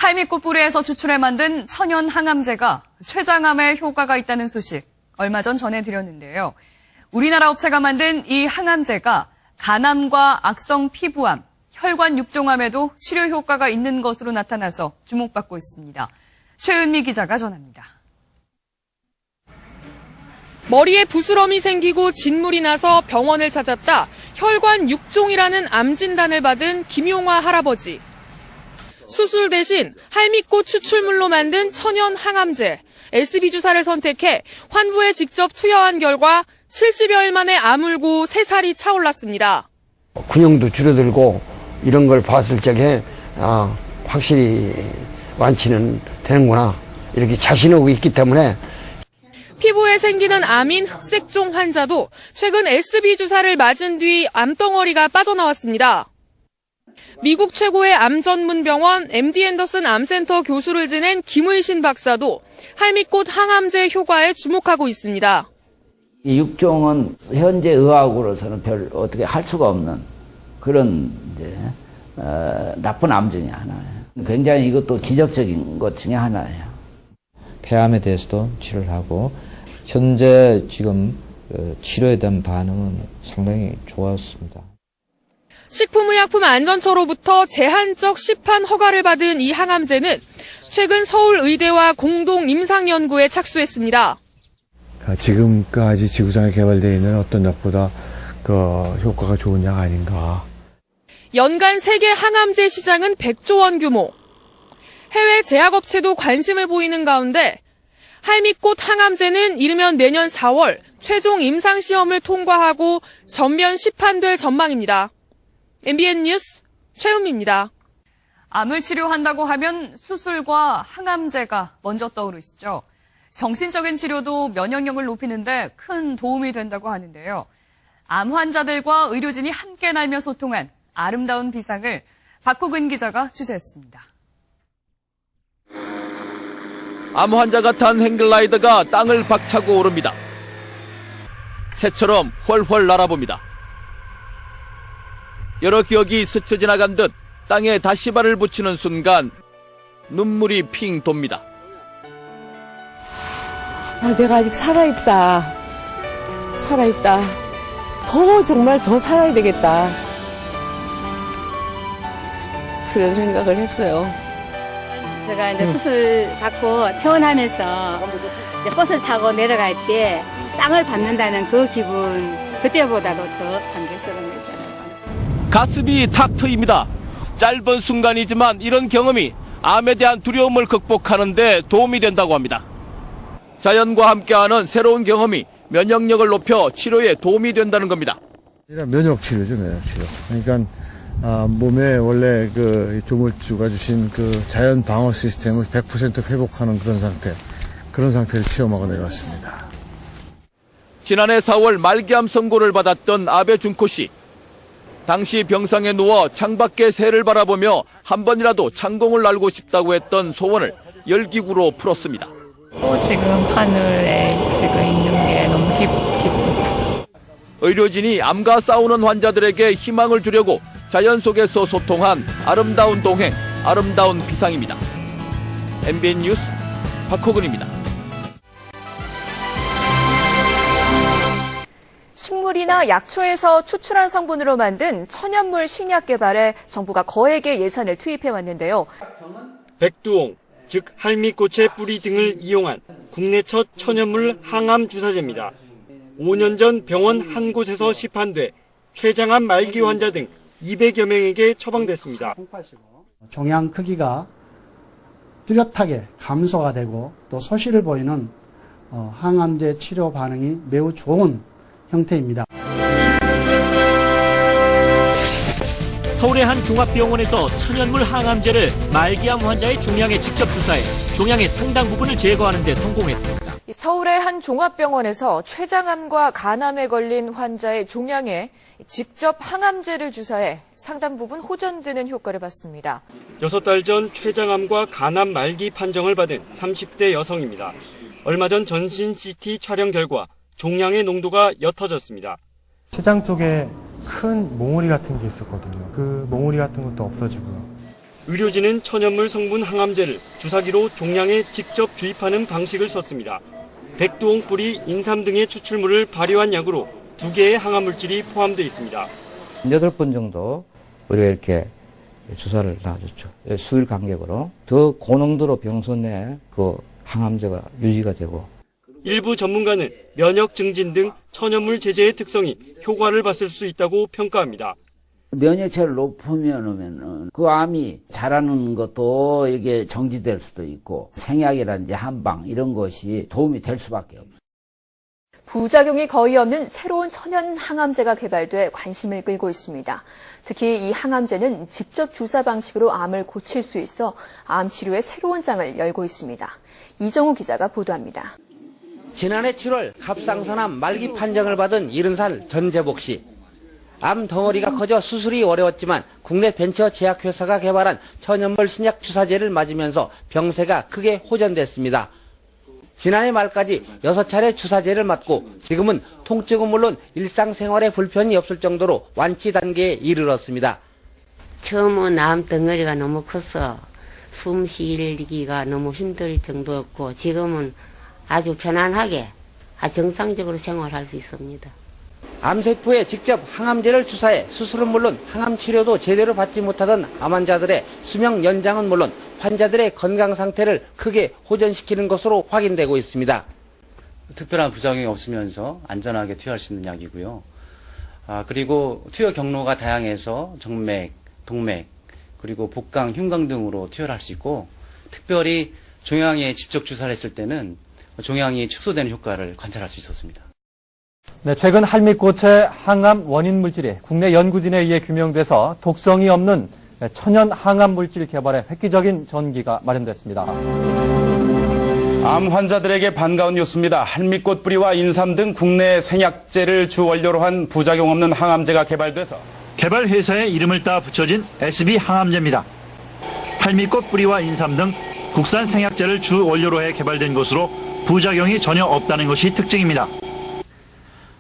할미꽃 뿌리에서 추출해 만든 천연 항암제가 췌장암에 효과가 있다는 소식 얼마 전 전해드렸는데요. 우리나라 업체가 만든 이 항암제가 간암과 악성 피부암, 혈관 육종암에도 치료 효과가 있는 것으로 나타나서 주목받고 있습니다. 최은미 기자가 전합니다. 머리에 부스럼이 생기고 진물이 나서 병원을 찾았다 혈관 육종이라는 암 진단을 받은 김용화 할아버지. 수술 대신 할미꽃 추출물로 만든 천연 항암제, SB 주사를 선택해 환부에 직접 투여한 결과 70여일 만에 아물고 3살이 차올랐습니다. 근육도 줄어들고 이런 걸 봤을 적에 확실히 완치는 되는구나 이렇게 자신하고 있기 때문에. 피부에 생기는 암인 흑색종 환자도 최근 SB 주사를 맞은 뒤 암덩어리가 빠져나왔습니다. 미국 최고의 암 전문 병원 MD 앤더슨 암센터 교수를 지낸 김의신 박사도 할미꽃 항암제 효과에 주목하고 있습니다. 이 육종은 현재 의학으로서는 별 어떻게 할 수가 없는 그런 나쁜 암 중에 하나예요. 굉장히 이것도 기적적인 것 중에 하나예요. 폐암에 대해서도 치료를 하고 현재 지금 치료에 대한 반응은 상당히 좋았습니다. 식품의약품안전처로부터 제한적 시판 허가를 받은 이 항암제는 최근 서울의대와 공동 임상연구에 착수했습니다. 지금까지 지구상에 개발되어 있는 어떤 약보다 효과가 좋은 약 아닌가. 연간 세계 항암제 시장은 100조 원 규모. 해외 제약업체도 관심을 보이는 가운데 할미꽃 항암제는 이르면 내년 4월 최종 임상시험을 통과하고 전면 시판될 전망입니다. MBN 뉴스 최은미입니다. 암을 치료한다고 하면 수술과 항암제가 먼저 떠오르시죠. 정신적인 치료도 면역력을 높이는데 큰 도움이 된다고 하는데요. 암 환자들과 의료진이 함께 날며 소통한 아름다운 비상을 박호근 기자가 취재했습니다. 암 환자가 탄 행글라이더가 땅을 박차고 오릅니다. 새처럼 훨훨 날아봅니다. 여러 기억이 스쳐 지나간 듯 땅에 다시 발을 붙이는 순간 눈물이 핑 돕니다. 내가 아직 살아있다. 정말 더 살아야 되겠다. 그런 생각을 했어요. 제가 이제 수술 받고 퇴원하면서 이제 버스를 타고 내려갈 때 땅을 밟는다는 그 기분, 그때보다도 더 감격스러웠잖아요. 가슴이 탁 트입니다. 짧은 순간이지만 이런 경험이 암에 대한 두려움을 극복하는 데 도움이 된다고 합니다. 자연과 함께하는 새로운 경험이 면역력을 높여 치료에 도움이 된다는 겁니다. 면역 치료죠, 면역 치료. 그러니까 몸에 원래 조물주가 주신 자연 방어 시스템을 100% 회복하는 그런 상태를 체험하고 내려왔습니다. 지난해 4월 말기암 선고를 받았던 아베 준코 씨. 당시 병상에 누워 창밖의 새를 바라보며 한 번이라도 창공을 날고 싶다고 했던 소원을 열기구로 풀었습니다. 지금 하늘에 지금 있는 게 너무 기쁘고. 의료진이 암과 싸우는 환자들에게 희망을 주려고 자연 속에서 소통한 아름다운 동행, 아름다운 비상입니다. MBN 뉴스 박호근입니다. 식물이나 약초에서 추출한 성분으로 만든 천연물 식약 개발에 정부가 거액의 예산을 투입해 왔는데요. 백두옹, 즉 할미꽃의 뿌리 등을 이용한 국내 첫 천연물 항암 주사제입니다. 5년 전 병원 한 곳에서 시판돼 췌장암 말기 환자 등 200여 명에게 처방됐습니다. 종양 크기가 뚜렷하게 감소가 되고 또 소실을 보이는 항암제 치료 반응이 매우 좋은 형태입니다. 서울의 한 종합병원에서 천연물 항암제를 말기암 환자의 종양에 직접 주사해 종양의 상당 부분을 제거하는 데 성공했습니다. 서울의 한 종합병원에서 췌장암과 간암에 걸린 환자의 종양에 직접 항암제를 주사해 상당 부분 호전되는 효과를 봤습니다. 6달 전 췌장암과 간암 말기 판정을 받은 30대 여성입니다. 얼마 전 전신 CT 촬영 결과 종양의 농도가 옅어졌습니다. 췌장 쪽에 큰 몽우리 같은 게 있었거든요. 그 몽우리 같은 것도 없어지고요. 의료진은 천연물 성분 항암제를 주사기로 종양에 직접 주입하는 방식을 썼습니다. 백두홍 뿌리, 인삼 등의 추출물을 발효한 약으로 2개의 항암물질이 포함되어 있습니다. 8번 정도 우리가 이렇게 주사를 놔줬죠. 수일 간격으로. 더 고농도로 병소 내에 그 항암제가 유지가 되고. 일부 전문가는 면역 증진 등 천연물 제제의 특성이 효과를 봤을 수 있다고 평가합니다. 면역체를 높으면 그 암이 자라는 것도 이게 정지될 수도 있고 생약이라든지 한방 이런 것이 도움이 될 수밖에 없어요. 부작용이 거의 없는 새로운 천연 항암제가 개발돼 관심을 끌고 있습니다. 특히 이 항암제는 직접 주사 방식으로 암을 고칠 수 있어 암 치료의 새로운 장을 열고 있습니다. 이정우 기자가 보도합니다. 지난해 7월 갑상선암 말기 판정을 받은 70살 전재복 씨. 암 덩어리가 커져 수술이 어려웠지만 국내 벤처 제약회사가 개발한 천연물 신약 주사제를 맞으면서 병세가 크게 호전됐습니다. 지난해 말까지 6차례 주사제를 맞고 지금은 통증은 물론 일상생활에 불편이 없을 정도로 완치 단계에 이르렀습니다. 처음은 암 덩어리가 너무 커서 숨 쉬기가 너무 힘들 정도였고 지금은 아주 편안하게 정상적으로 생활할 수 있습니다. 암세포에 직접 항암제를 주사해 수술은 물론 항암 치료도 제대로 받지 못하던 암 환자들의 수명 연장은 물론 환자들의 건강 상태를 크게 호전시키는 것으로 확인되고 있습니다. 특별한 부작용이 없으면서 안전하게 투여할 수 있는 약이고요. 그리고 투여 경로가 다양해서 정맥, 동맥, 그리고 복강, 흉강 등으로 투여를 할 수 있고 특별히 종양에 직접 주사를 했을 때는 종양이 축소되는 효과를 관찰할 수 있었습니다. 네, 최근 할미꽃의 항암 원인 물질이 국내 연구진에 의해 규명돼서 독성이 없는 천연 항암 물질 개발에 획기적인 전기가 마련됐습니다. 암 환자들에게 반가운 뉴스입니다. 할미꽃 뿌리와 인삼 등 국내 생약제를 주 원료로 한 부작용 없는 항암제가 개발돼서 개발 회사의 이름을 따 붙여진 SB 항암제입니다. 할미꽃 뿌리와 인삼 등 국산 생약제를 주 원료로 해 개발된 것으로 부작용이 전혀 없다는 것이 특징입니다.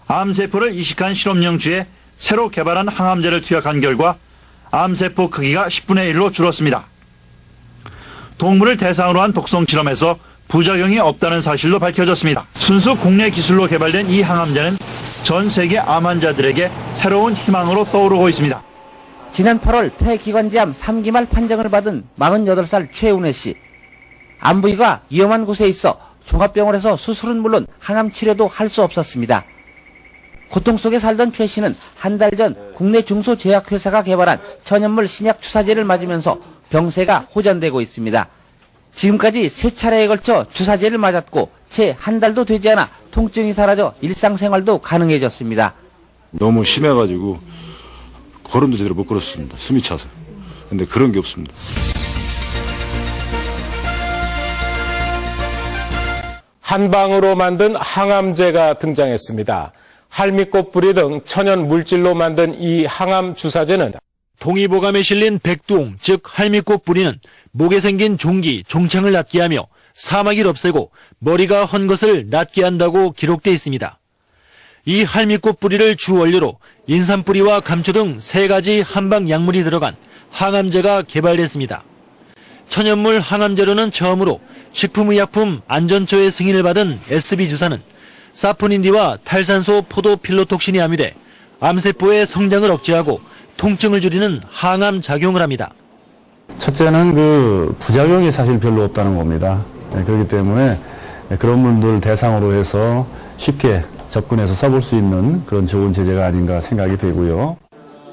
암세포를 이식한 실험용쥐에 새로 개발한 항암제를 투약한 결과 암세포 크기가 10분의 1로 줄었습니다. 동물을 대상으로 한 독성 실험에서 부작용이 없다는 사실도 밝혀졌습니다. 순수 국내 기술로 개발된 이 항암제는 전 세계 암 환자들에게 새로운 희망으로 떠오르고 있습니다. 지난 8월 폐기관지암 3기말 판정을 받은 48살 최은혜 씨. 암 부위가 위험한 곳에 있어 종합병원에서 수술은 물론 항암 치료도 할 수 없었습니다. 고통 속에 살던 최 씨는 한 달 전 국내 중소제약회사가 개발한 천연물 신약 주사제를 맞으면서 병세가 호전되고 있습니다. 지금까지 3차례에 걸쳐 주사제를 맞았고 채 한 달도 되지 않아 통증이 사라져 일상생활도 가능해졌습니다. 너무 심해가지고 걸음도 제대로 못 걸었습니다. 숨이 차서. 근데 그런 게 없습니다. 한방으로 만든 항암제가 등장했습니다. 할미꽃 뿌리 등 천연 물질로 만든 이 항암 주사제는 동의보감에 실린 백두홍, 즉 할미꽃 뿌리는 목에 생긴 종기, 종창을 낫게 하며 사마귀를 없애고 머리가 헌 것을 낫게 한다고 기록돼 있습니다. 이 할미꽃 뿌리를 주 원료로 인삼 뿌리와 감초 등 3가지 한방 약물이 들어간 항암제가 개발됐습니다. 천연물 항암제로는 처음으로 식품의약품 안전처의 승인을 받은 SB 주사는 사포닌디와 탈산소 포도필로톡신이 함유돼 암세포의 성장을 억제하고 통증을 줄이는 항암 작용을 합니다. 첫째는 그 부작용이 사실 별로 없다는 겁니다. 그렇기 때문에 그런 분들 대상으로 해서 쉽게 접근해서 써볼 수 있는 그런 좋은 제재가 아닌가 생각이 되고요.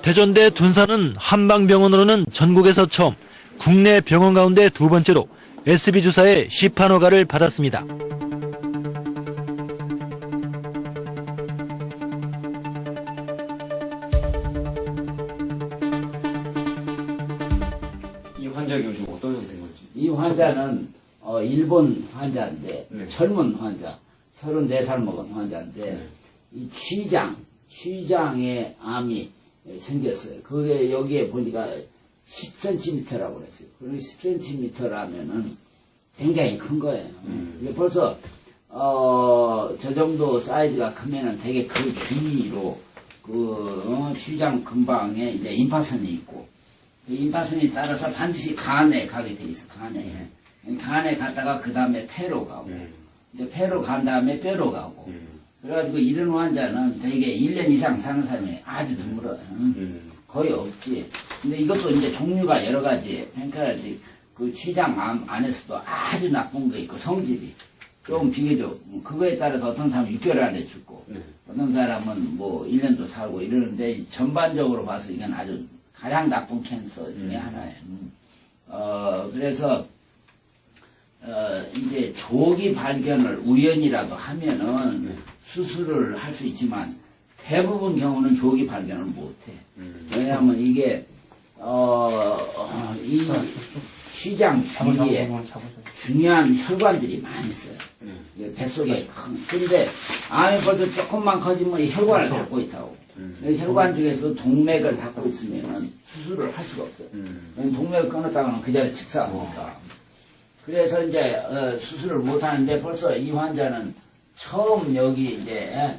대전대 둔산은 한방병원으로는 전국에서 처음, 국내 병원 가운데 2번째로 SB 주사의 시판 허가를 받았습니다. 이 환자가 요즘 어떤 상태인 건지? 이 환자는 일본 환자인데 젊은 환자, 34살 먹은 환자인데 이 취장에 암이 생겼어요. 그게 여기에 보니까 10cm라고 그랬어요. 그리고 10cm라면은 굉장히 큰 거예요. 이게 벌써 저 정도 사이즈가 크면은 되게 그 주위로 취장 근방에 이제 임파선이 있고 임파선이 따라서 반드시 간에 가게 돼 있어. 간에 갔다가 그 다음에 폐로 가고 이제 폐로 간 다음에 뼈로 가고 그래가지고 이런 환자는 되게 1년 이상 사는 사람이 아주 드물어요. 거의 없지. 근데 이것도 이제 종류가 여러 가지. 그러니까 그 췌장암 안에서도 아주 나쁜 거 있고 성질이 좀 비교적 그거에 따라서 어떤 사람은 6개월 안에 죽고 어떤 사람은 뭐 1년도 살고 이러는데 전반적으로 봐서 이건 아주 가장 나쁜 캔서 중에 하나예요. 그래서 이제 조기 발견을 우연이라도 하면은 수술을 할 수 있지만 대부분 경우는 조기 발견을 못해. 왜냐하면 이게 이 췌장 주위에 중요한 혈관들이 많이 있어요. 뱃속에 큰. 근데 암이 벌써 조금만 커지면 이 혈관을 닫고 있다고. 혈관 중에서도 동맥을 닫고 있으면 수술을 할 수가 없어요. 동맥을 끊었다가는 그 자리에 즉사하니까. 그래서 이제 수술을 못 하는데 벌써 이 환자는 처음 여기 이제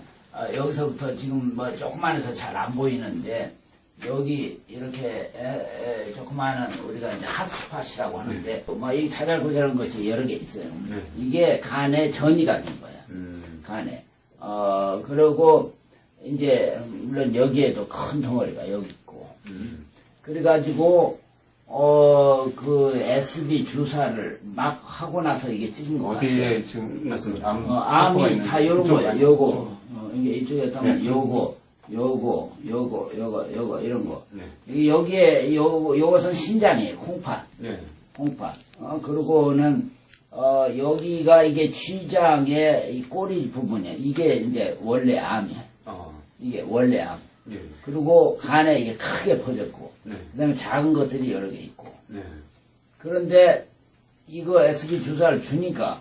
여기서부터 지금 뭐 조그만해서 잘 안 보이는데 여기 이렇게 조그마한 우리가 이제 핫스팟이라고 하는데 뭐 이 자잘고잘한 것이 여러 개 있어요. 이게 간에 전이가 된 거야. 간에. 그리고 이제 물론 여기에도 큰 덩어리가 여기 있고. 그래가지고 그 SB 주사를 막 하고 나서 이게 찍은 거 같아요. 어디에 지금 났습니까? 암이 다 요런 거야. 요거. 이게 이쪽에 보면 요거 이런 거. 여기에 요것은 신장이에요. 콩팥. 콩팥. 그리고는 여기가 이게 췌장의 이 꼬리 부분이야. 이게 이제 원래 암이야. 이게 원래 암. 그리고 간에 이게 크게 퍼졌고, 그다음에 작은 것들이 여러 개 있고. 그런데 이거 SB 주사를 주니까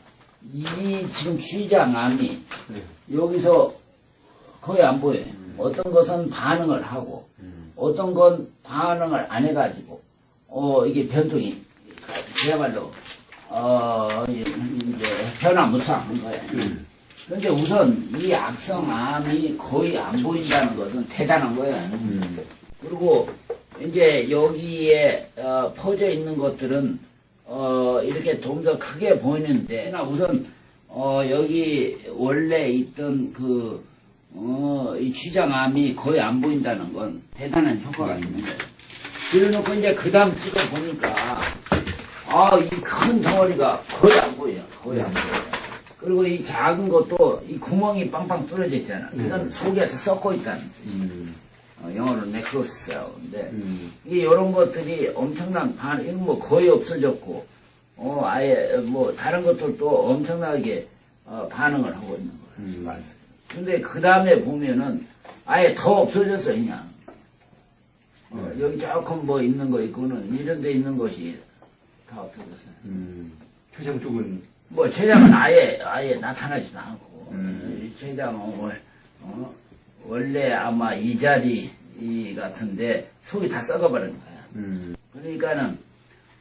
이 지금 췌장암이 여기서 거의 안 보여요. 어떤 것은 반응을 하고, 어떤 건 반응을 안 해가지고, 이게 변동이 그야말로 이제 변화무쌍한 거예요. 그런데 우선 이 악성암이 거의 안 보인다는 것은 대단한 거예요. 그리고 이제 여기에 퍼져 있는 것들은 이렇게 좀 더 크게 보이는데 우선 여기 원래 있던 이 췌장암이 거의 안 보인다는 건 대단한 효과가 있는 거예요. 그래놓고 이제 그 다음 찍어보니까 이 큰 덩어리가 거의 안 보여요. 거의 안 보여요. 그리고 이 작은 것도 이 구멍이 빵빵 뚫어져 있잖아. 이건 속에서 썩고 있다는 거지. 영어로 네크로스라고인데 이게 이런 것들이 엄청난 이건 뭐 거의 없어졌고 아예 뭐 다른 것들도 엄청나게 반응을 하고 있는 거예요. 근데 그 다음에 보면은 아예 더 없어졌어 그냥. 여기 조금 뭐 있는 거 있고는 이런 데 있는 것이 다 없어졌어요. 췌장 쪽은 뭐 췌장은 아예 나타나지도 않고 췌장은 원래 아마 이 자리 같은데 속이 다 썩어버린 거야. 그러니까는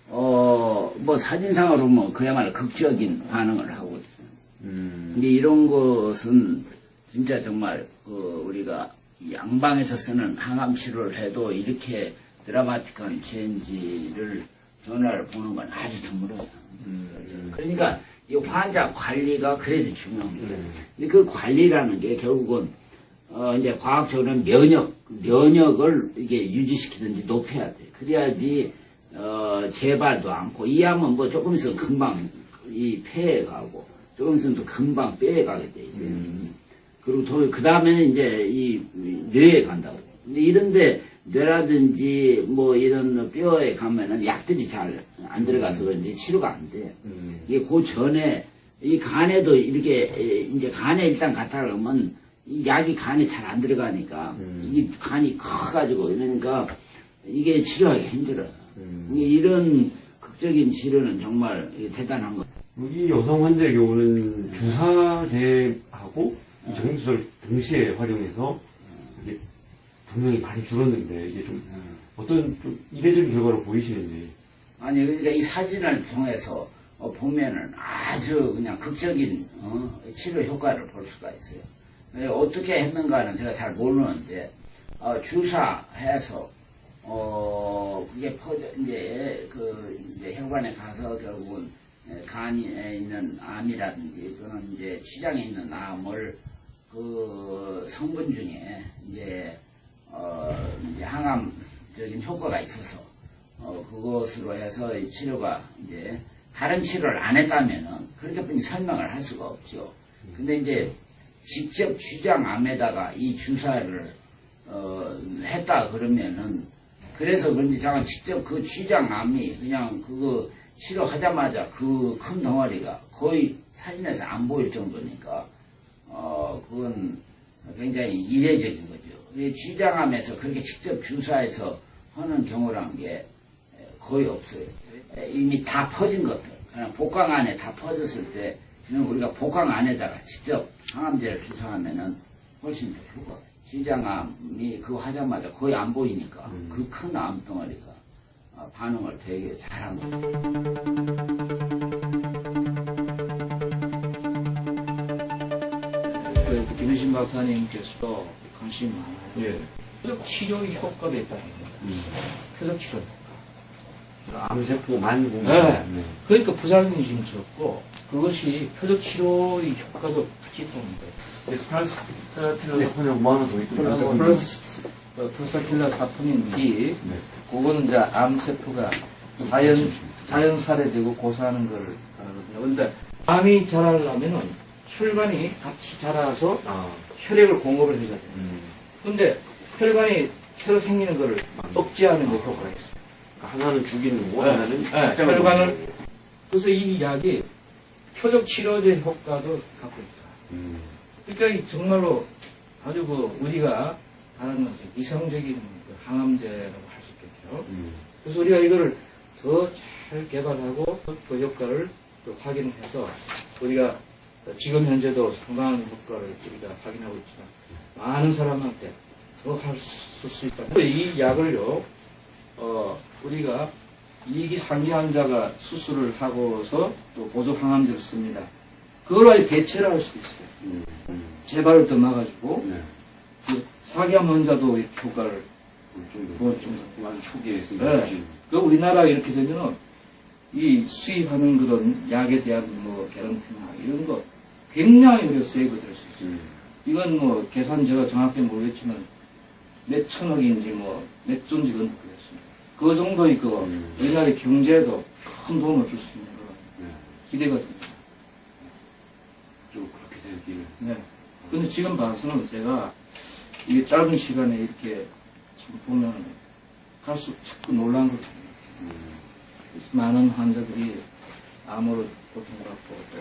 뭐 사진상으로 뭐 그야말로 극적인 반응을 하고 있어요. 근데 이런 것은 진짜 정말 우리가 양방에서 쓰는 항암 치료를 해도 이렇게 드라마틱한 변화를 보는 건 아주 드물어요. 그러니까 이 환자 관리가 그래서 중요합니다. 근데 그 관리라는 게 결국은 이제 과학적으로는 면역을 이게 유지시키든지 높여야 돼. 그래야지 재발도 않고 이 암은 뭐 조금 있으면 금방 이 폐에 가고 조금 있으면 또 금방 뼈에 가게 돼 있어요. 그리고 그 다음에는 이제 이 뇌에 간다고. 근데 이런데 뇌라든지 뭐 이런 뼈에 가면은 약들이 잘 안 들어가서 그런지 치료가 안 돼. 이게 그 전에 이 간에도 이렇게 이제 간에 일단 갔다 그러면 이 약이 간에 잘 안 들어가니까 이 간이 커가지고 그러니까 이게 치료하기 힘들어요. 이런 극적인 치료는 정말 대단한 거. 이 여성 환자의 경우는 주사제하고 정액주사를 동시에 활용해서 이게 분명히 많이 줄었는데 이게 좀 어떤 좀 이례적인 결과를 보이시는지. 아니 그러니까 이 사진을 통해서 보면은 아주 그냥 극적인 치료 효과를 볼 수가 있어요. 어떻게 했는가는 제가 잘 모르는데 주사해서 그게 이제 혈관에 가서 결국은 간에 있는 암이라든지 또는 이제 췌장에 있는 암을 그 성분 중에 이제 항암적인 효과가 있어서 그것으로 해서 이 치료가 이제 다른 치료를 안 했다면은 그렇게뿐이 설명을 할 수가 없죠. 근데 이제 직접 췌장암에다가 이 주사를 했다 그러면은 그래서 그런지 잠깐 직접 그 췌장암이 그냥 그거 치료하자마자 그 큰 덩어리가 거의 사진에서 안 보일 정도니까 그건 굉장히 이례적인 거죠. 췌장암에서 그렇게 직접 주사해서 하는 경우란 게 거의 없어요. 이미 다 퍼진 것들, 그냥 복강 안에 다 퍼졌을 때 그냥 우리가 복강 안에다가 직접 항암제를 주사하면은 훨씬 더 효과가. 췌장암이 그거 하자마자 거의 안 보이니까 그 큰 암덩어리가 반응을 되게 잘한 거죠. 김혜신 박사님께서도 관심이 많아요. 표적 치료의 효과가 있다는 거예요. 표적 치료. 암세포만 보면. 네. 그러니까 부작용이 지금 적고 그것이 표적 치료의 효과도 같이 보는 거예요. 프라스필라 사포닌 뭐 하나 더 있거든요. 프라스필라 사포닌 B. 그거는 이제 암세포가 자연 살해되고 고사하는 걸 말하거든요. 그런데 암이 자라려면은 혈관이 같이 자라서 혈액을 공급을 해줘야 돼요. 그런데 혈관이 새로 생기는 걸 억제하는 데 효과가 있어요. 하나는 죽이는 거고 하나는 혈관을. 그래서 이 약이 표적 치료제 효과도 갖고 있다. 그러니까 정말로 아주 우리가 하는 이상적인 항암제라고 할 수 있겠죠. 그래서 우리가 이거를 더 잘 개발하고 그 효과를 또 확인해서 우리가 지금 현재도 상당한 효과를 우리가 확인하고 있지만 많은 사람한테 더 할 수 있다. 이 약을요, 우리가 2기, 3기 환자가 수술을 하고서 또 보조 항암제를 씁니다. 그걸 대체를 할 수도 있어요. 재발을 더 막아주고, 그 4기암 환자도 이렇게 효과를 좀 아주 초기에 있습니다. 네. 그 우리나라 이렇게 되면은 이 수입하는 그런 약에 대한 개런티나 이런 거 굉장히 우리가 세이브 될 수 있어요. 이건 계산 제가 정확히 모르겠지만 몇 천억인지 몇 조인지 그건 모르겠습니다. 그 정도의 우리나라의 경제에도 큰 도움을 줄 수 있는 그런 기대가 됩니다. 좀 그렇게 되길. 네. 근데 지금 봐서는 제가 이게 짧은 시간에 이렇게 참 보면 갈수록 자꾸 놀란 걸 봅니다. 많은 환자들이 암으로 고통받고 또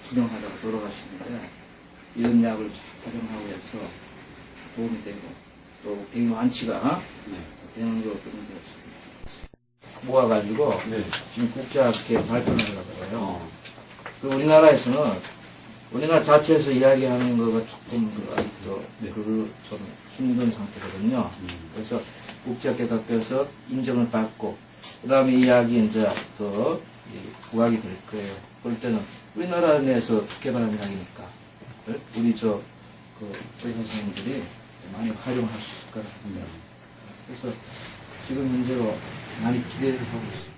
투병하다가 돌아가시는데 이런 약을 잘 활용하고 해서 도움이 되고 또 병이 완치가 되는 거 그런 게 없습니다. 모아가지고 지금 국제학회 발표를 하려고 해요. 그 우리나라에서는 우리나라 자체에서 이야기하는 거가 조금 아직도 좀 힘든 상태거든요. 그래서 국제학회에서 인정을 받고 그 다음에 이 약이 이제 더 부각이 될 거예요. 그럴 때는 우리나라 내에서 개발한 약이니까 우리 의사 선생님들이 많이 활용할 수 있을 것 같습니다. 그래서 지금 현재로 많이 기대를 하고 있습니다.